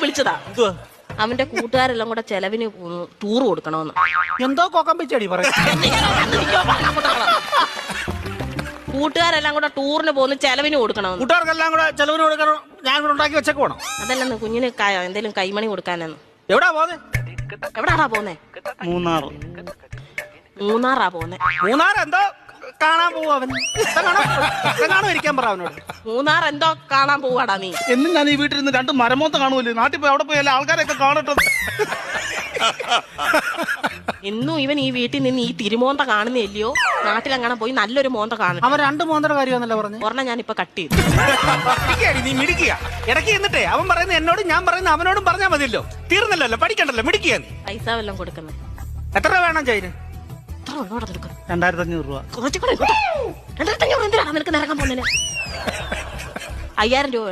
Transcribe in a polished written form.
വിളിച്ചതാ. അവന്റെ കൂട്ടുകാരെല്ലാം കൂടെ ചെലവിന് ടൂർ കൊടുക്കണമെന്ന്. എന്തോ കോക്കം പിച്ചടി പറയും. കൂട്ടുകാരെല്ലാം കൂടെ ടൂറിന് പോകുന്ന ചെലവിന് കൊടുക്കണമെന്ന്. കൂട്ടുകാർക്കെല്ലാം കൂടെ ചെലവിന് കൊടുക്കണം. ഞാൻ ഇവിടെ ഉണ്ടാക്കി വെച്ചേക്ക് പോണം. അതല്ലെന്ന് കുഞ്ഞിന് എന്തേലും കൈമണി കൊടുക്കാനെന്ന്. എവിടാ പോന്നെ? എവിടാടാ പോന്നെ? മൂന്നാറാ പോന്നെ. മൂന്നാർ എന്തോ കാണാൻ പോവാ അവൻ. കാണാൻ ഇരിക്കാൻ പറ അവനോട്. മൂന്നാർ എന്തോ കാണാൻ പോവാടാ നീ. എന്നും ഞാൻ ഈ വീട്ടിൽ നിന്ന് 2 മരമോത്ത കാണുമല്ലേ. നാട്ടിൽ പോയി അവിടെ പോയി എല്ലാ ആൾക്കാരെയൊക്കെ കാണട്ടെ. ഇന്നും ഇവൻ ഈ വീട്ടിൽ നിന്ന് ഈ തിരുമോന്ത കാണുന്നില്ലയോ? നാട്ടിലെങ്ങനെ പോയി നല്ലൊരു മോന്ത കാണും. അവൻ 2 മോന്തയുടെ കാര്യമാണല്ലോ പറഞ്ഞു. ഒരെണ്ണം ഞാനിപ്പോ കട്ട് ചെയ്തു. നീ മിടിക്കുക. ഇടയ്ക്ക് എന്നിട്ടേ അവൻ പറയുന്നത് എന്നോടും ഞാൻ പറയുന്നത് അവനോടും പറഞ്ഞാൽ മതിയല്ലോ. തീർന്നല്ലോ, പഠിക്കണ്ടല്ലോ, മിടിക്കുക. പൈസ വല്ലതും കൊടുക്കുന്നത്. എത്ര രൂപ വേണം ചൈന്? 2500 രൂപ. 2500 എന്തിനാണ് നിനക്ക് നിറക്കാൻ പോകുന്നതിന്? 5000 രൂപ.